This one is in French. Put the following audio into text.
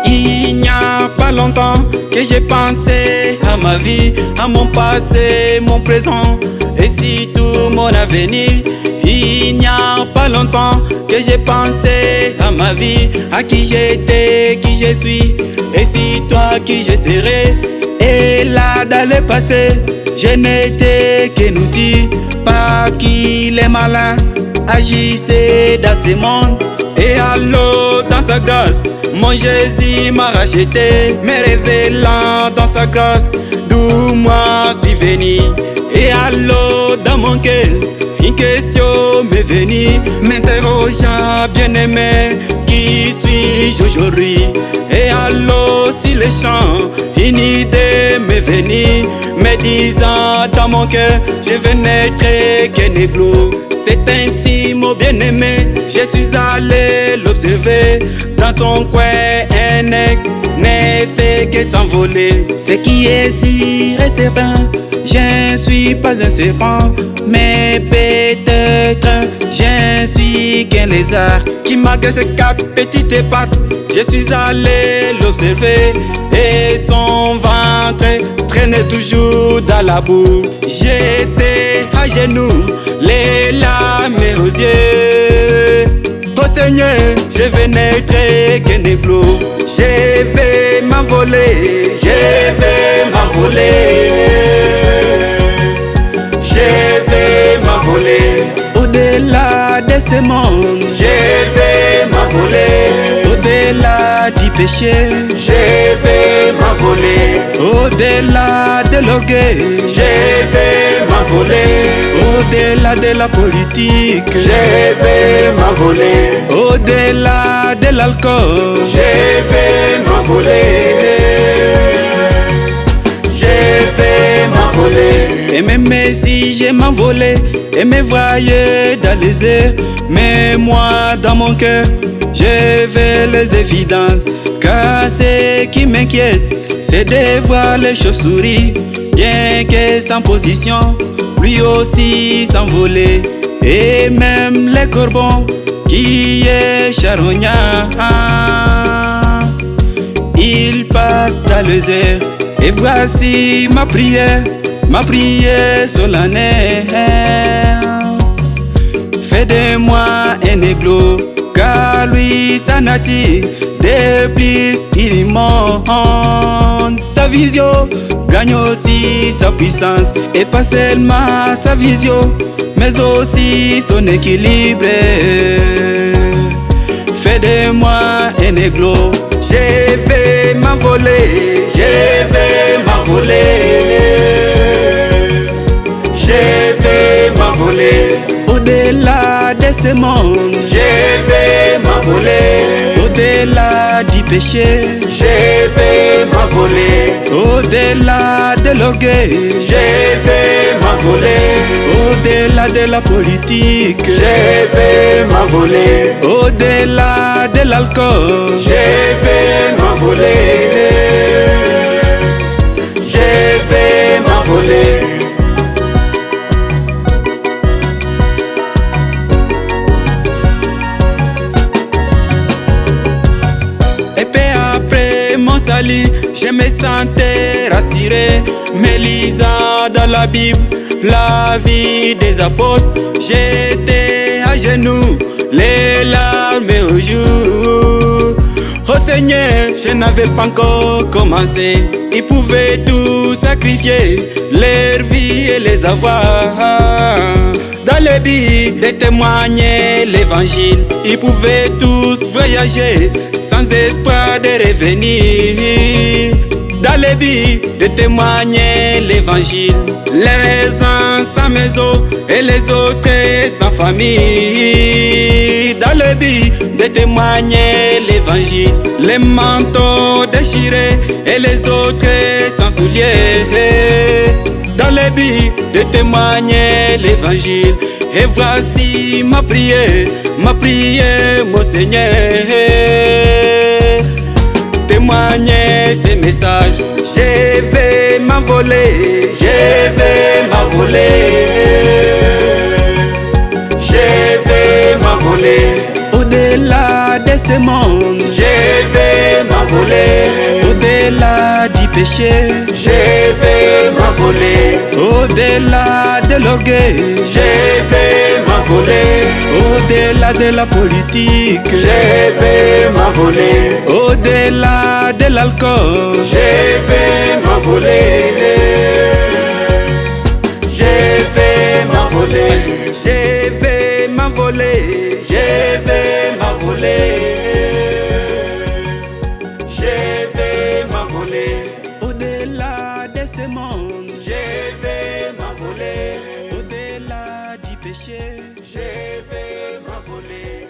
Il n'y a pas longtemps que j'ai pensé à ma vie, à mon passé, mon présent et surtout mon avenir. Il n'y a pas longtemps que j'ai pensé à ma vie, à qui j'étais, qui je suis et si toi qui je serai. Et là dans le passé, je n'étais qu'un outil, pas qu'il est malin, agissait dans ce monde. Et alors dans sa grâce, mon Jésus m'a racheté, me révélant dans sa grâce d'où moi suis venu. Et alors dans mon cœur, une question m'est venue, m'interrogeant, bien-aimé, qui suis-je aujourd'hui? Et alors sur les champs, une idée m'est venue, me disant dans mon cœur, je vais n'être qu'un églou. C'est ainsi mon bien-aimé, je suis allé l'observer. Dans son coin, un aigle n'est fait que s'envoler. Ce qui est sûr et certain, je ne suis pas un serpent, mais peut-être je suis qu'un lézard qui malgré ses 4 petites pattes, je suis allé l'observer et son ventre traînait toujours dans la boue. J'étais à genoux, les larmes aux yeux. Oh Seigneur, je vais n'être qu'un éclos. Je vais m'envoler, je vais m'envoler. Je vais m'envoler au-delà de ce monde. Je vais m'envoler au-delà du péché. Je vais m'envoler au-delà de l'orgueil. Je vais m'envoler au-delà de la politique. Je vais m'envoler au-delà de l'alcool. Je vais m'envoler. Je vais m'envoler. Et même si je m'envolais et me voyais dans les airs, mais moi dans mon cœur, je vais les évidences. Car ce qui m'inquiète, c'est de voir les chauves-souris, bien que sans position, lui aussi s'envoler. Et même les corbeaux qui est charognard, ils passent dans les airs. Et voici ma prière solennelle. Fais de moi un églou, car lui sa nature de plus il monte. Sa vision gagne aussi sa puissance, et pas seulement sa vision, mais aussi son équilibre. Fais de moi un églou. Je vais m'envoler, je vais m'envoler. Je vais m'envoler au-delà de ce monde. Je vais m'envoler au-delà du péché. Je vais m'envoler au-delà de l'orgueil. Je vais m'envoler au-delà de la politique. Je vais m'envoler au-delà de l'alcool. Je vais m'envoler. Je vais m'envoler. Je me sentais rassuré, me lisant dans la Bible la vie des apôtres. J'étais à genoux, les larmes aux joues. Oh Seigneur, je n'avais pas encore commencé. Ils pouvaient tout sacrifier, leur vie et les avoirs, dans le but de témoigner l'évangile. Ils pouvaient tous voyager sans espoir de revenir, dans le but de témoigner l'évangile. Les uns sans maison et les autres sans famille, dans le but de témoigner l'évangile. Les manteaux déchirés et les autres sans souliers, dans le but de témoigner l'évangile. Et voici ma prière, mon Seigneur. Témoigner ces messages. Je vais m'envoler, je vais m'envoler. m'envoler. Au-delà de ce monde, je vais m'envoler. Au-delà du péché, je vais m'envoler. Au-delà de l'orgueil, je vais m'envoler. Au-delà de la politique, je vais m'envoler. Au-delà de l'alcool, je vais m'envoler. Je vais m'envoler. Je vais m'envoler. Je vais m'envoler. Je vais m'envoler. Au-delà de ce monde, je vais m'envoler. Au-delà du péché, je vais m'envoler.